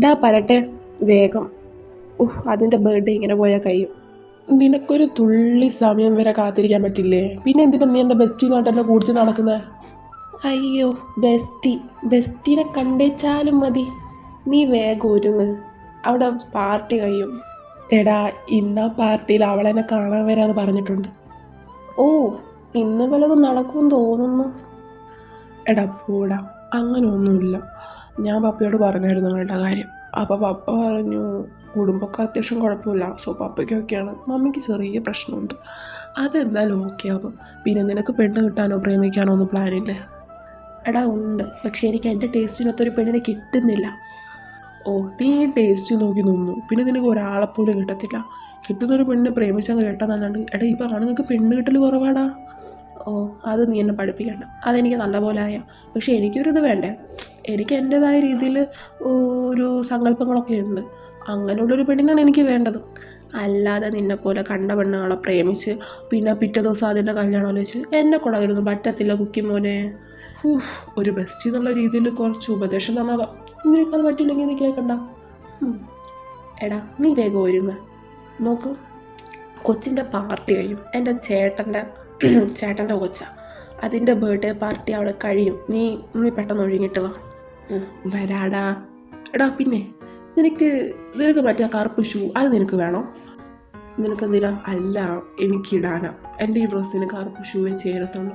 ഡാ പറട്ടെ വേഗം. അതിൻ്റെ ബർത്ത്ഡേ ഇങ്ങനെ പോയാൽ കഴിയും. നിനക്കൊരു തുള്ളി സമയം വരെ കാത്തിരിക്കാൻ പറ്റില്ലേ? പിന്നെ എന്തിനാ നീ എൻ്റെ ബെസ്റ്റിനായിട്ട് എന്നെ കൂടുതൽ നടക്കുന്നത്? അയ്യോ, ബെസ്റ്റിനെ കണ്ടേച്ചാലും മതി. നീ വേഗം ഒരുങ്ങ്, അവിടെ പാർട്ടി കഴിയും. എടാ, ഇന്നാ പാർട്ടിയിൽ അവളെന്നെ കാണാൻ വരാമെന്ന് പറഞ്ഞിട്ടുണ്ട്. ഓ, ഇന്ന് വല്ലതും നടക്കുമെന്ന് തോന്നുന്നു. എടാ പോടാ, അങ്ങനെയൊന്നുമില്ല. ഞാൻ പപ്പയോട് പറഞ്ഞായിരുന്നു അവളുടെ കാര്യം. അപ്പോൾ പപ്പ പറഞ്ഞു കുടുംബമൊക്കെ അത്യാവശ്യം കുഴപ്പമില്ല. സോ പപ്പയ്ക്കൊക്കെയാണ്, മമ്മിക്ക് ചെറിയ പ്രശ്നമുണ്ട്. അതെന്തായാലും ഓക്കെ ആവും. പിന്നെ നിനക്ക് പെണ്ണ് കിട്ടാനോ പ്രേമിക്കാനോ ഒന്നും പ്ലാനില്ലേ? എടാ ഉണ്ട്, പക്ഷേ എനിക്ക് എൻ്റെ ടേസ്റ്റിനൊത്തൊരു പെണ്ണിനെ കിട്ടുന്നില്ല. ഓ, നീ ടേസ്റ്റ് നോക്കി നിന്നു, പിന്നെ നിനക്ക് ഒരാളെപ്പോലും കിട്ടത്തില്ല. കിട്ടുന്നൊരു പെണ്ണിനെ പ്രേമിച്ചങ്ങ് കേട്ടാന്നല്ലാണ്ട്. എടാ, ഇപ്പോൾ ആണുങ്ങൾക്ക് പെണ്ണ് കിട്ടൽ കുറവാടാ. ഓ, അത് നീ എന്നെ പഠിപ്പിക്കണ്ട, അതെനിക്ക് നല്ലപോലെ അറിയാം. പക്ഷേ എനിക്കൊരിത് വേണ്ടേ? എനിക്ക് എൻ്റേതായ രീതിയിൽ ഒരു സങ്കല്പങ്ങളൊക്കെ ഉണ്ട്. അങ്ങനെയുള്ളൊരു പെണ്ണിനാണ് എനിക്ക് വേണ്ടത്. അല്ലാതെ നിന്നെപ്പോലെ കണ്ട പെണ്ണുങ്ങളെ പ്രേമിച്ച് പിന്നെ പിറ്റേ ദിവസം അതിൻ്റെ കല്യാണം ആലോചിച്ച് എന്നെ കൊണ്ടതൊന്നും പറ്റത്തില്ല കുക്കി മോനെ. ഒരു ബെസ്റ്റ് എന്നുള്ള രീതിയിൽ കുറച്ച് ഉപദേശം തന്നതാ. നിനക്കത് പറ്റില്ലെങ്കിൽ നീ കേൾക്കണ്ട. എടാ, നീ വേഗം ഒരുങ്ങ്. നോക്ക്, കൊച്ചിൻ്റെ പാർട്ടി കഴിയും. എൻ്റെ ചേട്ടൻ്റെ കൊച്ച, അതിൻ്റെ ബർത്ത്ഡേ പാർട്ടി അവിടെ കഴിയും. നീ പെട്ടെന്ന് ഒഴുങ്ങിട്ട് വാ. വരാടാ. എടാ പിന്നെ നിനക്ക് മറ്റേ കറുപ്പ് ഷൂ അത് നിനക്ക് വേണോ? നിനക്കെന്തിനാ? അല്ല, എനിക്കിടാനാ. എൻ്റെ ഈ ഡ്രസ്സിന് കറുപ്പ് ഷൂവേ ചേരത്തുള്ളൂ.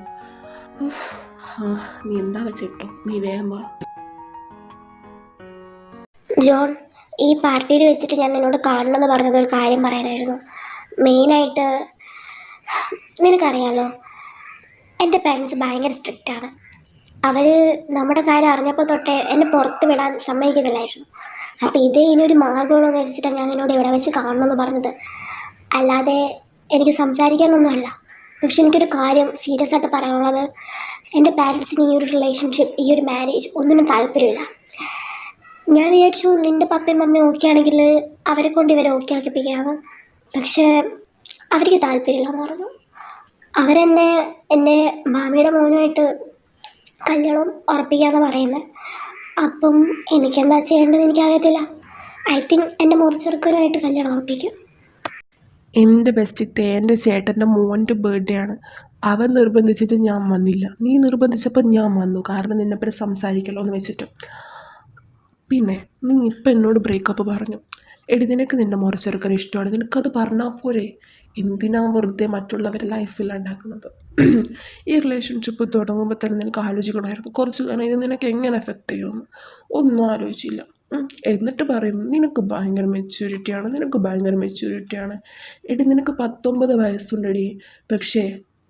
നീ എന്താ വെച്ചിട്ടോ, നീ വേഗം വാ. ജോൺ, ഈ പാർട്ടിയിൽ വെച്ചിട്ട് ഞാൻ നിന്നോട് കാണണമെന്ന് പറഞ്ഞത് ഒരു കാര്യം പറയാനായിരുന്നു. മെയിനായിട്ട് നിനക്കറിയാലോ, എൻ്റെ പാരൻസ് ഭയങ്കര സ്ട്രിക്റ്റാണ്. അവർ നമ്മുടെ കാര്യം അറിഞ്ഞപ്പോൾ തൊട്ടേ എന്നെ പുറത്ത് വിടാൻ സമ്മതിക്കുന്നില്ലായിരുന്നു. അപ്പോൾ ഇതേ ഇനിയൊരു മാർഗമുള്ളൂ എന്ന് വെച്ചിട്ടാണ് ഞാൻ നിന്നോട് ഇവിടെ വെച്ച് കാണണമെന്ന് പറഞ്ഞത്. അല്ലാതെ എനിക്ക് സംസാരിക്കാനൊന്നുമല്ല. പക്ഷെ എനിക്കൊരു കാര്യം സീരിയസ് ആയിട്ട് പറയാനുള്ളത്, എൻ്റെ പാരൻസിന് ഈ ഒരു റിലേഷൻഷിപ്പ്, ഈ ഒരു മാരേജ് ഒന്നിനും താല്പര്യമില്ല. ഞാൻ വിചാരിച്ചു നിൻ്റെ പപ്പയും മമ്മയും ഓക്കെ ആണെങ്കിൽ അവരെ കൊണ്ട് ഇവരെ ഓക്കെ ആക്കിപ്പിക്കുകയാണ്. പക്ഷേ അവർക്ക് താല്പര്യമില്ലെന്ന് പറഞ്ഞു. അവരെന്നെ എൻ്റെ മാമിയുടെ മോനുമായിട്ട് കല്യാണം ഉറപ്പിക്കാമെന്ന് പറയുന്നത്. അപ്പം എനിക്കെന്താ ചെയ്യേണ്ടതെന്ന് എനിക്കറിയത്തില്ല. ഐ തിങ്ക് എൻ്റെ മുറിച്ചെറുക്കനുമായിട്ട് കല്യാണം ഉറപ്പിക്കും. എൻ്റെ ബെസ്റ്റ് എൻ്റെ ചേട്ടൻ്റെ മോൻ്റെ ബർത്ത്ഡേ ആണ്. അവൻ നിർബന്ധിച്ചിട്ട് ഞാൻ വന്നില്ല. നീ നിർബന്ധിച്ചപ്പോൾ ഞാൻ വന്നു, കാരണം നിന്നെപ്പറ്റി സംസാരിക്കല്ലോ എന്ന് വെച്ചിട്ട്. പിന്നെ നീ ഇപ്പം എന്നോട് ബ്രേക്കപ്പ് പറഞ്ഞു. എടി, നിനക്ക് നിൻ്റെ മുറിച്ചെറുക്കനെ ഇഷ്ടമാണ്, നിനക്കത് പറഞ്ഞാൽ പോരെ? എന്തിനാ വെറുതെ മറ്റുള്ളവരുടെ ലൈഫിൽ ഉണ്ടാക്കുന്നത്? ഈ റിലേഷൻഷിപ്പ് തുടങ്ങുമ്പോൾ തന്നെ നിനക്ക് ആലോചിക്കണമായിരുന്നു കുറച്ച് കാലം ഇത് നിനക്ക് എങ്ങനെ എഫക്റ്റ് ചെയ്യുമെന്ന്. ഒന്നും ആലോചിച്ചില്ല. എന്നിട്ട് പറയും നിനക്ക് ഭയങ്കര മെച്യൂരിറ്റിയാണ്. എടി, നിനക്ക് 19 വയസ്സുണ്ടടി. പക്ഷേ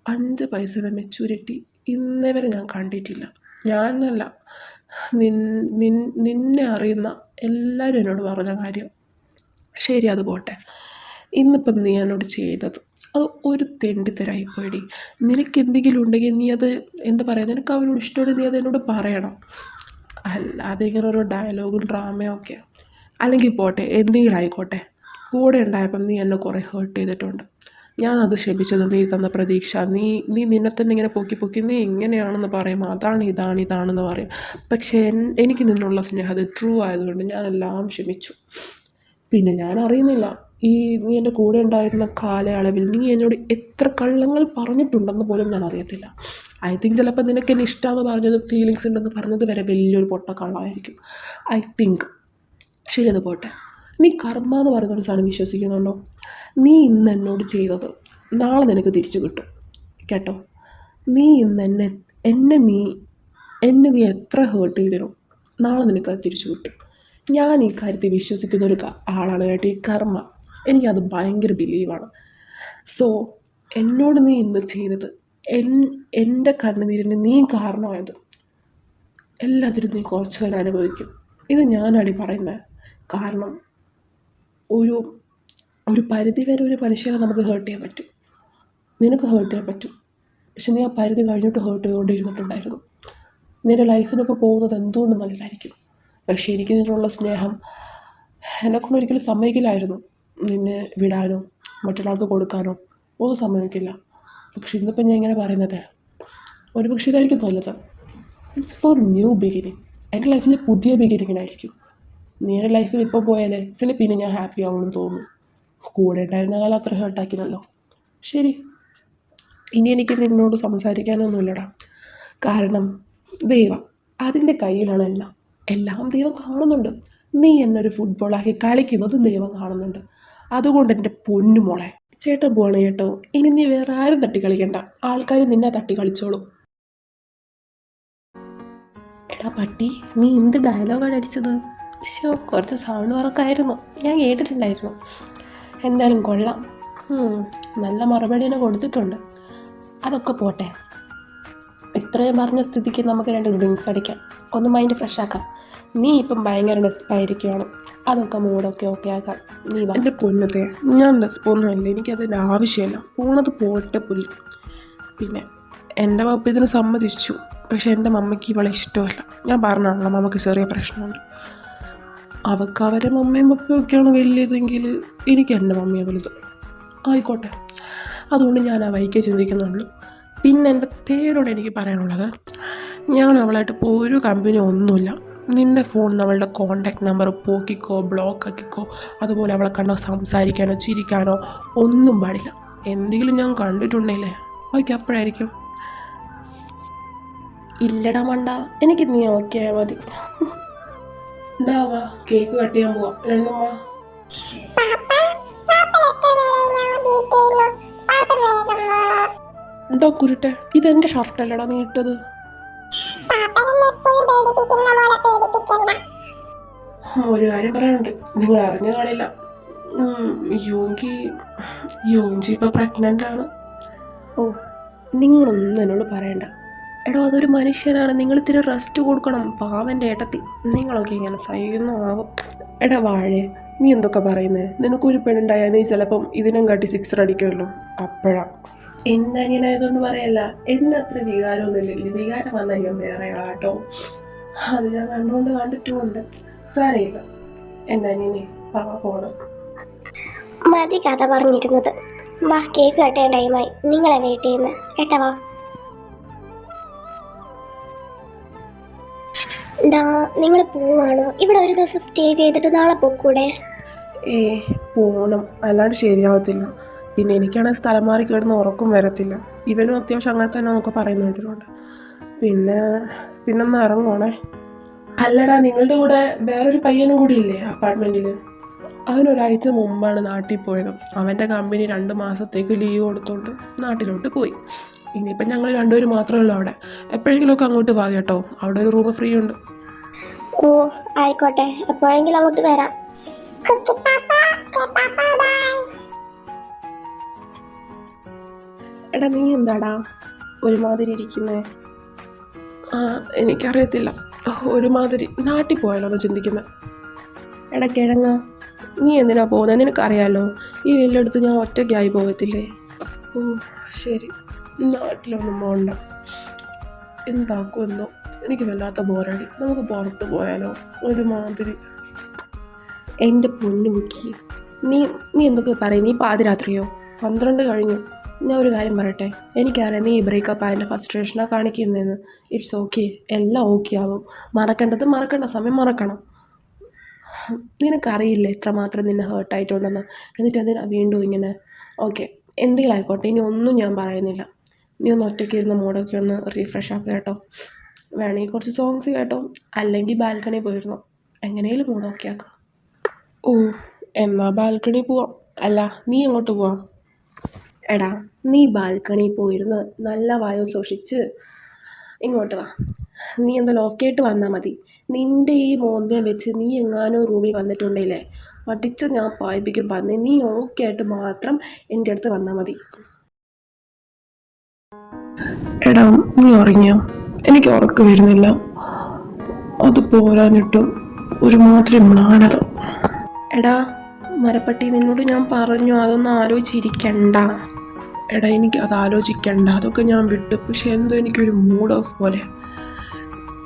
5 പൈസയുടെ മെച്യൂരിറ്റി ഇന്നേ വരെ ഞാൻ കണ്ടിട്ടില്ല. ഞാനല്ല, നിന്നെ അറിയുന്ന എല്ലാവരും എന്നോട് പറഞ്ഞ കാര്യം. ശരി, അത് പോട്ടെ. ഇന്നിപ്പം നീ എന്നോട് ചെയ്തത് അത് ഒരു തെണ്ടിത്തരായിപ്പോയിടി. നിനക്ക് എന്തെങ്കിലും ഉണ്ടെങ്കിൽ നീ അത് എന്താ പറയുക, നിനക്ക് അവരോട് ഇഷ്ടമുണ്ടെങ്കിൽ നീ അത് എന്നോട് പറയണം. അല്ലാതെ ഇങ്ങനെ ഓരോ ഡയലോഗും ഡ്രാമയും ഒക്കെ. അല്ലെങ്കിൽ പോട്ടെ, എന്തെങ്കിലും ആയിക്കോട്ടെ. കൂടെ ഉണ്ടായപ്പം നീ എന്നെ കുറേ ഹേർട്ട് ചെയ്തിട്ടുണ്ട്. ഞാനത് ക്ഷമിച്ചത് നീ തന്ന പ്രതീക്ഷ. നിന്നെ തന്നെ ഇങ്ങനെ പൊക്കി നീ ഇങ്ങനെയാണെന്ന് പറയുമ്പോൾ ഇതാണെന്ന് പറയും. പക്ഷേ എനിക്ക് നിന്നുള്ള സ്നേഹം അത് ട്രൂ ആയതുകൊണ്ട് ഞാനെല്ലാം ക്ഷമിച്ചു. പിന്നെ ഞാൻ അറിയുന്നില്ല, നീ എൻ്റെ കൂടെ ഉണ്ടായിരുന്ന കാലയളവിൽ നീ എന്നോട് എത്ര കള്ളങ്ങൾ പറഞ്ഞിട്ടുണ്ടെന്ന് പോലും ഞാൻ അറിയത്തില്ല. ഐ തിങ്ക് ചിലപ്പോൾ നിനക്ക് എന്നെ ഇഷ്ടമാണെന്ന് പറഞ്ഞത്, ഫീലിങ്സ് ഉണ്ടെന്ന് പറഞ്ഞത് വരെ വലിയൊരു പൊട്ടക്കള്ളമായിരിക്കും. I think. ശരി, അത് പോട്ടെ. നീ കർമ്മ എന്ന് പറയുന്നൊരു സാധനം വിശ്വസിക്കുന്നുണ്ടോ? നീ ഇന്ന് എന്നോട് ചെയ്തത് നാളെ നിനക്ക് തിരിച്ചു കിട്ടും കേട്ടോ. നീ ഇന്ന് എന്നെ നീ എത്ര ഹേർട്ട് ചെയ്തിനോ നാളെ നിനക്കത് തിരിച്ചു കിട്ടും. ഞാൻ ഈ കാര്യത്തിൽ വിശ്വസിക്കുന്ന ഒരു ആളാണ് കേട്ടോ. ഈ കർമ്മ, എനിക്കത് ഭയങ്കര ബിലീവാണ്. സോ എന്നോട് നീ ഇന്ന് ചെയ്തത്, എൻ്റെ കണ്ണുനീരിന് നീ കാരണമായത് എല്ലാത്തിനും നീ കുറച്ച് നേരം അനുഭവിക്കും. ഇത് ഞാനാടി പറയുന്നത്. കാരണം ഒരു പരിധി വരെ ഒരു മനുഷ്യനെ നമുക്ക് ഹേർട്ട് ചെയ്യാൻ പറ്റും. നിനക്ക് ഹേർട്ട് ചെയ്യാൻ പറ്റും. പക്ഷെ നീ ആ പരിധി കഴിഞ്ഞിട്ട് ഹേർട്ട് ചെയ്തുകൊണ്ടിരുന്നിട്ടുണ്ടായിരുന്നു. നിൻ്റെ ലൈഫിൽ നിന്നിപ്പോൾ പോകുന്നത് എന്തുകൊണ്ട് നല്ലതായിരിക്കും. പക്ഷേ എനിക്ക് നിന്നുള്ള സ്നേഹം എന്നെക്കൊണ്ട് ഒരിക്കലും സമ്മതിക്കില്ലായിരുന്നു. നിന്നെ വിടാനോ മറ്റൊരാൾക്ക് കൊടുക്കാനോ ഒന്നും സമ്മതിക്കില്ല. പക്ഷെ ഇന്നിപ്പം ഞാൻ ഇങ്ങനെ പറയുന്നത് ഒരു പക്ഷേ ഇതായിരിക്കും നല്ലത്. It's for new beginning. എൻ്റെ ലൈഫിലെ പുതിയ ബിഗിനിങ്ങിനായിരിക്കും. നീയുടെ ലൈഫിൽ ഇപ്പോൾ പോയാലേ ചിലപ്പോൾ പിന്നെ ഞാൻ ഹാപ്പി ആവുമെന്ന് തോന്നുന്നു. കൂടെ ഉണ്ടായിരുന്ന കാലം അത്ര ഹേർട്ടാക്കിയല്ലോ. ശരി, ഇനി എനിക്ക് നിന്നോട് സംസാരിക്കാനൊന്നുമില്ലടാ. കാരണം ദൈവം അതിൻ്റെ കയ്യിലാണ് എല്ലാം. എല്ലാം ദൈവം കാണുന്നുണ്ട്. നീ എന്നൊരു ഫുട്ബോളാക്കി കളിക്കുന്നതും ദൈവം കാണുന്നുണ്ട്. അതുകൊണ്ട് എൻ്റെ പൊന്നു മോളെ, ചേട്ടൻ പോവാണ് കേട്ടോ. ഇനി നീ വേറെ ആരും തട്ടി കളിക്കണ്ട. ആൾക്കാർ നിന്നെ തട്ടി കളിച്ചോളും. എടാ പട്ടി, നീ എന്ത് ഡയലോഗാണ് അടിച്ചത്? കുറച്ച് സൗണ്ട് വർക്കായിരുന്നു, ഞാൻ കേട്ടിട്ടുണ്ടായിരുന്നു. എന്തായാലും കൊള്ളാം. നല്ല മറുപടി തന്നെ കൊടുത്തിട്ടുണ്ട്. അതൊക്കെ പോട്ടെ, ഇത്രയും പറഞ്ഞ സ്ഥിതിക്ക് നമുക്ക് 2 ഡ്രിങ്ക്സ് അടിക്കാം, ഒന്ന് മൈൻഡ് ഫ്രഷ് ആക്കാം. നീ ഇപ്പം ഭയങ്കര ഡെസ്പായിരിക്കുകയാണ്. അതൊക്കെ മൂടൊക്കെ ഓക്കെ ആക്കാം. നീ എൻ്റെ പൊന്നത്തെ, ഞാൻ ഡെസ്പൊന്നുമല്ല, എനിക്കതിൻ്റെ ആവശ്യമില്ല. പോണത് പോട്ടെ പുല്ല്. പിന്നെ എൻ്റെ പപ്പ ഇതിന് സമ്മതിച്ചു. പക്ഷെ എൻ്റെ മമ്മയ്ക്ക് ഇവളെ ഇഷ്ടമല്ല. ഞാൻ പറഞ്ഞാണല്ലോ മമ്മയ്ക്ക് ചെറിയ പ്രശ്നമുണ്ട്. അവൾക്ക് അവരെ മമ്മയും പപ്പയും ഒക്കെയാണ് വലിയതെങ്കിൽ എനിക്ക് എൻ്റെ മമ്മിയെ വലുത്. ആയിക്കോട്ടെ, അതുകൊണ്ട് ഞാൻ ആ വൈകി ചിന്തിക്കുന്നുള്ളൂ. പിന്നെ എൻ്റെ തേരോട് എനിക്ക് പറയാനുള്ളത്, ഞാൻ അവളായിട്ട് ഇപ്പോൾ ഒരു കമ്പനി ഒന്നുമില്ല. നിൻ്റെ ഫോണിൽ അവളുടെ കോണ്ടാക്ട് നമ്പർ പോക്കിക്കോ, ബ്ലോക്ക് ആക്കിക്കോ. അതുപോലെ അവളെ കണ്ടോ സംസാരിക്കാനോ ചിരിക്കാനോ ഒന്നും പാടില്ല. എന്തെങ്കിലും ഞാൻ കണ്ടിട്ടുണ്ടെങ്കിലേ ഓക്കെ അപ്പോഴായിരിക്കും. ഇല്ലടാ മണ്ട, എനിക്ക് നീ ഓക്കെ ആയാൽ മതി. ഉണ്ടാവാ, കേക്ക് കട്ട് ചെയ്യാൻ പോവാം. രണ്ടും വാ. എന്തോ കുരുട്ടെ, ഇതെന്റെ ഷർട്ടല്ലടാ നീ ഇട്ടത്. ഒരു കാര്യം പറയാനുണ്ട്, നിങ്ങൾ അറിഞ്ഞു കാണില്ല. യോഞ്ചി ഇപ്പൊ പ്രഗ്നന്റ് ആണ്. ഓ, നിങ്ങളൊന്നും എന്നോട് പറയണ്ട. എടോ, അതൊരു മനുഷ്യനാണ്, നിങ്ങൾ ഇത്തിരി റെസ്റ്റ് കൊടുക്കണം. പാവൻ്റെ ഏട്ടത്തി, നിങ്ങളൊക്കെ ഇങ്ങനെ സഹിക്കുന്നതാവും. എടാ വാഴേ, നീ എന്തൊക്കെ പറയുന്നത്? നിനക്കൊരു പെണ്ണുണ്ടായാൽ നീ ചിലപ്പം ഇതിനും കാട്ടി 6 അടിക്കുമല്ലോ. അപ്പോഴാ എന്നങ്ങനായതുകൊണ്ട് പറയല്ല, എന്നെ അത്ര വികാരമൊന്നുമില്ല. വികാരം വന്നാൽ വേറെ ആട്ടോ. അത് ഞാൻ കണ്ടിട്ടുമുണ്ട്. സാരയില്ല. എന്താ നീ പാവ ഫോണ് മതി കഥ പറഞ്ഞിരുന്നത്. വാ, കേക്ക് കട്ട് ചെയ്യാൻ ടൈമായി. നിങ്ങളെ വെയിറ്റ് ചെയ്യുന്നത്. ഏട്ടാ വാ. നിങ്ങൾ പോവാണോ? ഇവിടെ ഒരു ദിവസം സ്റ്റേ ചെയ്തിട്ട് നാളെ പോക്കൂടെ? പോകണം, അല്ലാണ്ട് ശരിയാവത്തില്ല. പിന്നെ എനിക്കാണെങ്കിൽ സ്ഥലം മാറി കിടന്ന് ഉറക്കം വരത്തില്ല. ഇവനും അത്യാവശ്യം അങ്ങനെ തന്നെ നമുക്ക് പറയുന്ന കേട്ടിട്ടുണ്ട്. പിന്നൊന്ന് ഇറങ്ങുവാണേ. അല്ലടാ, നിങ്ങളുടെ കൂടെ വേറൊരു പയ്യനും കൂടി ഇല്ലേ അപ്പാർട്ട്മെൻറ്റിൽ? അവനൊരാഴ്ച മുമ്പാണ് നാട്ടിൽ പോയത്. അവൻ്റെ കമ്പനി 2 മാസത്തേക്ക് ലീവ് കൊടുത്തോണ്ട് നാട്ടിലോട്ട് പോയി. ഇനിയിപ്പം ഞങ്ങൾ 2 പേര് മാത്രമേ ഉള്ളൂ അവിടെ. എപ്പോഴെങ്കിലുമൊക്കെ അങ്ങോട്ട് വാ കേട്ടോ, അവിടെ ഒരു റൂം ഫ്രീ ഉണ്ട്. ഓ ആയിക്കോട്ടെ, എപ്പോഴെങ്കിലും അങ്ങോട്ട് വരാം. എടാ നീ എന്താടാ ഒരുമാതിരി ഇരിക്കുന്നേ? എനിക്കറിയത്തില്ല, ഒരുമാതിരി നാട്ടിൽ പോയാലോ എന്ന് ചിന്തിക്കുന്നത്. എടാ കിഴങ്ങ, നീ എന്തിനാ പോകുന്നത്? നിനക്കറിയാലോ ഈ വലിയടുത്ത് ഞാൻ ഒറ്റയ്ക്കായി പോകത്തില്ലേ. ഓ ശരി, നാട്ടിലൊന്നും പോകണ്ട. എന്താക്കുമെന്നോ, എനിക്ക് വല്ലാത്ത ബോറടി. നമുക്ക് പുറത്ത് പോയാലോ? ഒരുമാതിരി. എൻ്റെ പൊന്നു മുക്കി, നീ എന്തൊക്കെ പറയും? നീ പാതിരാത്രിയോ? 12 കഴിഞ്ഞു. ഞാൻ ഒരു കാര്യം പറയട്ടെ, എനിക്കറിയാം നീ ബ്രേക്കപ്പ് ആയതിൻ്റെ ഫസ്ട്രേഷനാണ് കാണിക്കുന്നതെന്ന്. ഇറ്റ്സ് ഓക്കെ, എല്ലാം ഓക്കെ ആവും. മറക്കേണ്ട സമയം മറക്കണം. നിനക്കറിയില്ലേ എത്രമാത്രം നിന്നെ ഹേർട്ടായിട്ടുണ്ടെന്ന്. എന്നിട്ട് അതിന് വീണ്ടും ഇങ്ങനെ. ഓക്കെ, എന്തെങ്കിലും ആയിക്കോട്ടെ, ഇനി ഒന്നും ഞാൻ പറയുന്നില്ല. നീ ഒന്ന് ഒറ്റയ്ക്ക് ഇരുന്ന് മൂടൊക്കെ ഒന്ന് റീഫ്രഷ് ആക്കുക കേട്ടോ. വേണമെങ്കിൽ കുറച്ച് സോങ്സ് കേട്ടോ, അല്ലെങ്കിൽ ബാൽക്കണി പോയിരുന്നു. എങ്ങനെയും മൂടൊക്കെ ആക്കുക. ഓ എന്നാ ബാൽക്കണി പോവാം. അല്ല, നീ എങ്ങോട്ട് പോവാം? എടാ, നീ ബാൽക്കണി പോയിരുന്ന് നല്ല വായു സൂക്ഷിച്ച് ഇങ്ങോട്ട് വാ. നീ എന്തായാലും ഓക്കെ ആയിട്ട് വന്നാൽ മതി. നിൻ്റെ ഈ മോന്തിനെ വെച്ച് നീ എങ്ങാനോ റൂമിൽ വന്നിട്ടുണ്ടെങ്കിലേ പഠിച്ച് ഞാൻ പായിപ്പിക്കും. പറഞ്ഞ് നീ ഓക്കെ ആയിട്ട് മാത്രം എൻ്റെ അടുത്ത് വന്നാൽ മതി. എടാ നീ ഉറങ്ങിയോ? എനിക്ക് ഉറക്കം വരുന്നില്ല. അത് പോരാനിട്ടും ഒരുമാതിരി മ്ലാനത. എടാ മരപ്പട്ടി, നിന്നോട് ഞാൻ പറഞ്ഞു അതൊന്നും ആലോചിച്ചിരിക്കണ്ട. എടാ എനിക്ക് അത് ആലോചിക്കണ്ട, അതൊക്കെ ഞാൻ വിട്ടു. പക്ഷെ എന്തോ എനിക്കൊരു മൂഡ് ഓഫ് പോലെ.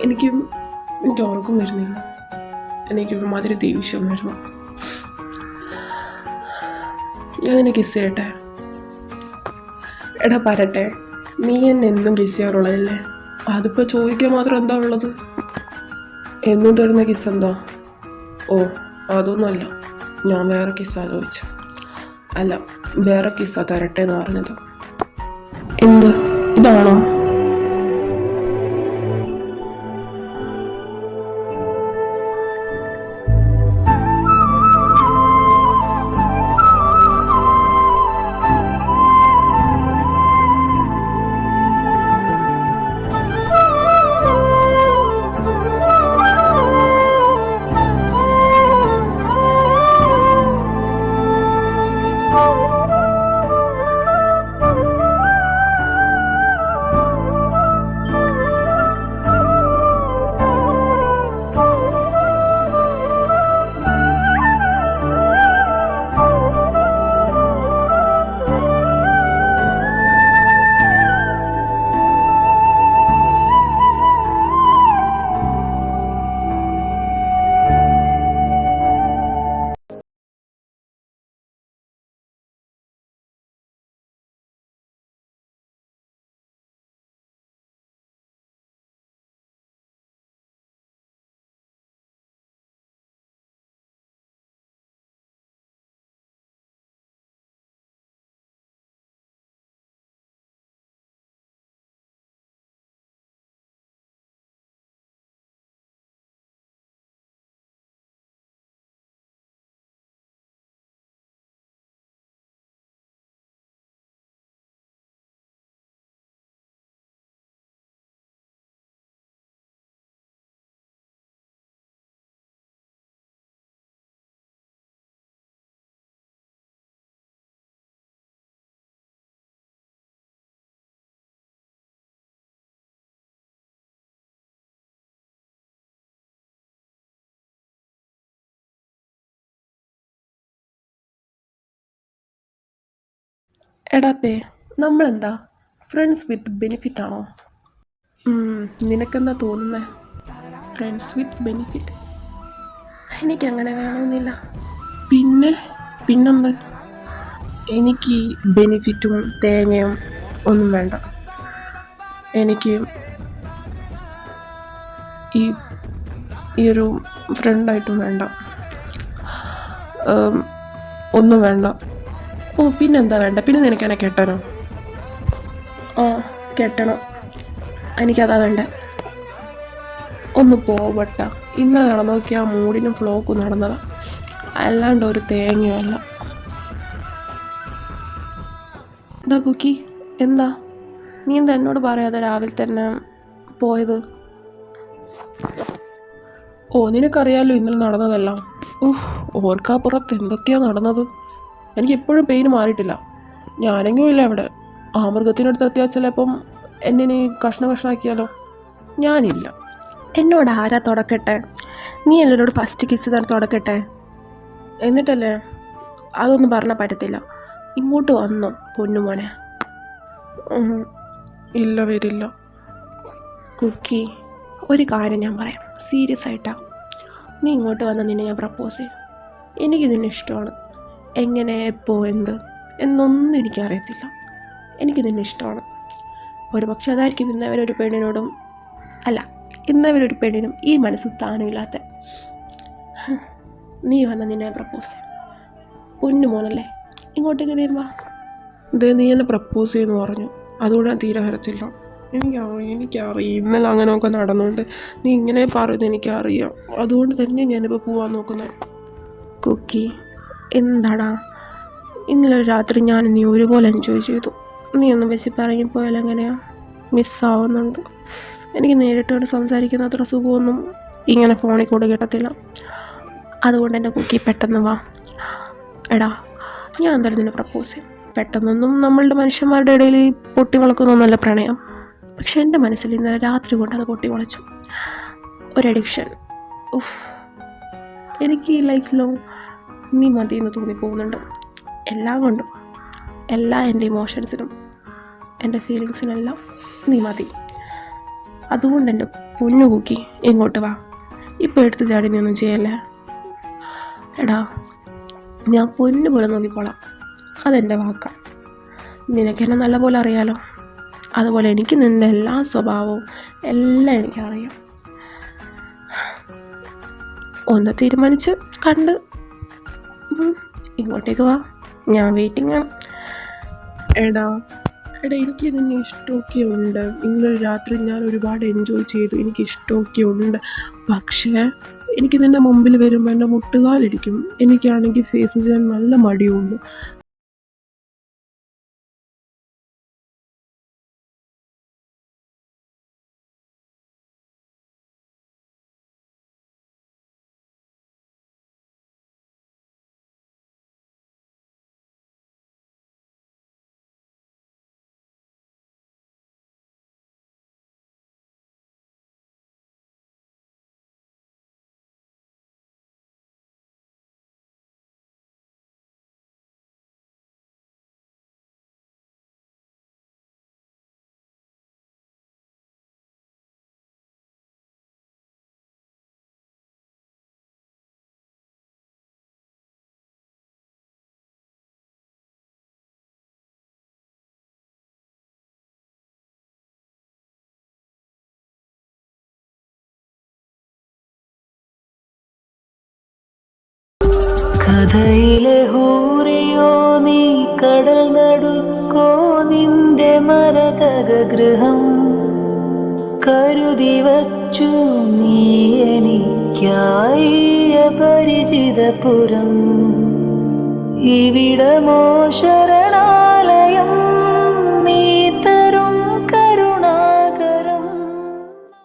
എനിക്ക് ഉറക്കം വരുന്നില്ല. എനിക്കൊരുമാതിരി ദേഷ്യം വരുന്നു. ഞാൻ നിന്നെ കിസ് ചെയ്യട്ടെ? എടാ പറട്ടെ, നീ എന്നെ എന്നും കിസ് ചെയ്യാറുള്ളതല്ലേ? അതിപ്പോൾ ചോദിക്കാൻ മാത്രം എന്താ ഉള്ളത്? എന്നും തരുന്ന കിസ് എന്താ? ഓ അതൊന്നുമല്ല, ഞാൻ വേറെ കിസ്സാ ചോദിച്ചു. അല്ല, വേറെ കിസ്സ തരട്ടെ എന്ന് പറഞ്ഞത്. എന്ത്, ഇതാണോ? എടാത്തേ, നമ്മളെന്താ ഫ്രണ്ട്സ് വിത്ത് ബെനിഫിറ്റ് ആണോ? നിനക്കെന്താ തോന്നുന്നേ? ഫ്രണ്ട്സ് വിത്ത് ബെനിഫിറ്റ് എനിക്കങ്ങനെ വേണമെന്നില്ല. പിന്നെന്ത്? എനിക്ക് ബെനിഫിറ്റും തേങ്ങയും ഒന്നും വേണ്ട. എനിക്ക് ഈ ഒരു ഫ്രണ്ടായിട്ടും വേണ്ട, ഒന്നും വേണ്ട. ഓ പിന്നെന്താ വേണ്ട? പിന്നെ നിനക്കെന്നെ കെട്ടണോ? ആ കെട്ടണം, എനിക്കതാ വേണ്ട. ഒന്ന് പോവട്ട. ഇന്നലെ നടന്നു നോക്കി ആ മൂടിനും ഫ്ലോക്കും നടന്നതാ, അല്ലാണ്ട് ഒരു തേങ്ങയല്ല. എന്താ കുക്കി, എന്താ നീ എന്താ എന്നോട് പറയാതെ രാവിലെ തന്നെ പോയത്? ഓ നിനക്കറിയാലോ ഇന്നലെ നടന്നതെല്ലാം. ഓർക്കാപ്പുറത്ത് എന്തൊക്കെയാ നടന്നത്. എനിക്ക് എപ്പോഴും പെയിന് മാറിയിട്ടില്ല. ഞാനെങ്കിലും ഇല്ല അവിടെ. ആ മൃഗത്തിനടുത്ത് എത്തിയാൽ ചിലപ്പം എന്നെ നീ കഷ്ണാക്കിയാലോ. ഞാനില്ല. എന്നോട് ആരാ തുടക്കട്ടെ? നീ എല്ലാവരോട് ഫസ്റ്റ് കിസ് തന്നെ തുടക്കട്ടെ. എന്നിട്ടല്ലേ? അതൊന്നും പറഞ്ഞാൽ പറ്റത്തില്ല. ഇങ്ങോട്ട് വന്നോ പൊന്നുമോനെ? ഇല്ല, വരില്ല. കുക്കി, ഒരു കാര്യം ഞാൻ പറയാം, സീരിയസ് ആയിട്ടാ. നീ ഇങ്ങോട്ട് വന്ന നിന്നെ ഞാൻ പ്രപ്പോസ് ചെയ്യും. എനിക്ക് നിന്നെ ഇഷ്ടമാണ്. എങ്ങനെ, എപ്പോൾ, എന്നൊന്നും എനിക്കറിയത്തില്ല. എനിക്ക് നിന്നെ ഇഷ്ടമാണ്. ഒരു പക്ഷെ അതായിരിക്കും ഇന്നവരൊരു പെണ്ണിനോടും ഇന്നവരൊരു പെണ്ണിനും ഈ മനസ്സ് സ്ഥാനമില്ലാത്ത. നീ വന്ന നിന്നെ പ്രപ്പോസ് ചെയ്യും. പൊന്നുമോനല്ലേ, ഇങ്ങോട്ടേക്ക് വരുമ്പോ നീ എന്നെ പ്രപ്പോസ് ചെയ്യുന്നു പറഞ്ഞു. അതുകൊണ്ട് തീരെ വരത്തില്ല. എനിക്കറിയാം ഇന്നലെ അങ്ങനെയൊക്കെ നടന്നുകൊണ്ട് നീ ഇങ്ങനെ പറയുന്നത് എനിക്കറിയാം. അതുകൊണ്ട് തന്നെ ഞാനിപ്പോൾ പോവാൻ നോക്കുന്നത്. കുക്കി, എന്താടാ? ഇന്നലെ രാത്രി ഞാൻ നീ ഒരുപോലെ എൻജോയ് ചെയ്തു. നീ ഒന്ന് ബസ്സിൽ പറഞ്ഞിപ്പോയാൽ എങ്ങനെയാ? മിസ്സാവുന്നുണ്ട്. എനിക്ക് നേരിട്ടോട് സംസാരിക്കുന്ന അത്ര സുഖമൊന്നും ഇങ്ങനെ ഫോണിൽ കൂടെ കിട്ടത്തില്ല. അതുകൊണ്ട് എൻ്റെ കുക്കി പെട്ടെന്ന് വാ. എടാ, ഞാൻ എന്തായാലും നിന്നെ പ്രപ്പോസ് ചെയ്യും. പെട്ടെന്നൊന്നും നമ്മളുടെ മനുഷ്യന്മാരുടെ ഇടയിൽ പൊട്ടി മുളക്കുന്നൊന്നുമല്ല പ്രണയം. പക്ഷെ എൻ്റെ മനസ്സിൽ ഇന്നലെ രാത്രി കൊണ്ട് അത് പൊട്ടി മുളച്ചു. ഒരു അഡിക്ഷൻ. എനിക്ക് ഈ ലൈഫിലോ നീ മതി എന്ന് തോന്നിപ്പോകുന്നുണ്ട്. എല്ലാം കൊണ്ടും, എൻ്റെ ഇമോഷൻസിനും എൻ്റെ ഫീലിങ്സിനെല്ലാം നീ മതി. അതുകൊണ്ട് എൻ്റെ പൊന്നു കുക്കി ഇങ്ങോട്ട് വാ. ഇപ്പോൾ എടുത്ത് ചാടി നീ ഒന്നും ചെയ്യല്ലേ. എടാ, ഞാൻ പൊന്നു പോലെ നോക്കിക്കോളാം, അതെൻ്റെ വാക്കാണ്. നിനക്കെന്നെ നല്ല പോലെ അറിയാലോ. അതുപോലെ എനിക്ക് നിൻ്റെ എല്ലാ സ്വഭാവവും എല്ലാം എനിക്കറിയാം. ഒന്ന് തീരുമാനിച്ച് കണ്ട് ഇങ്ങോട്ടേക്ക് വാ, ഞാൻ വെയിറ്റിംഗ് ആണ്. എടാ എനിക്ക് നിന്നെ ഇഷ്ടമൊക്കെ ഉണ്ട്. ഇന്നൊരു രാത്രി ഞാൻ ഒരുപാട് എൻജോയ് ചെയ്തു, എനിക്ക് ഇഷ്ടമൊക്കെ ഉണ്ട്. പക്ഷേ എനിക്ക് നിൻ്റെ മുമ്പിൽ വരുമ്പോൾ എൻ്റെ മുട്ടുകാലിരിക്കും. എനിക്കാണെങ്കിൽ ഫേസ് ചെയ്യാൻ നല്ല മടിയുണ്ട്. കഥയിലെ ഹൂറിയോ നീ, കടൽ നടുക്കോ നിന്റെ മരതക ഗൃഹം, കരുതി വച്ചു നീ എനിക്കായി അപരിചിതപുരം. ഇവിടമോ ശരണാലയം, നീ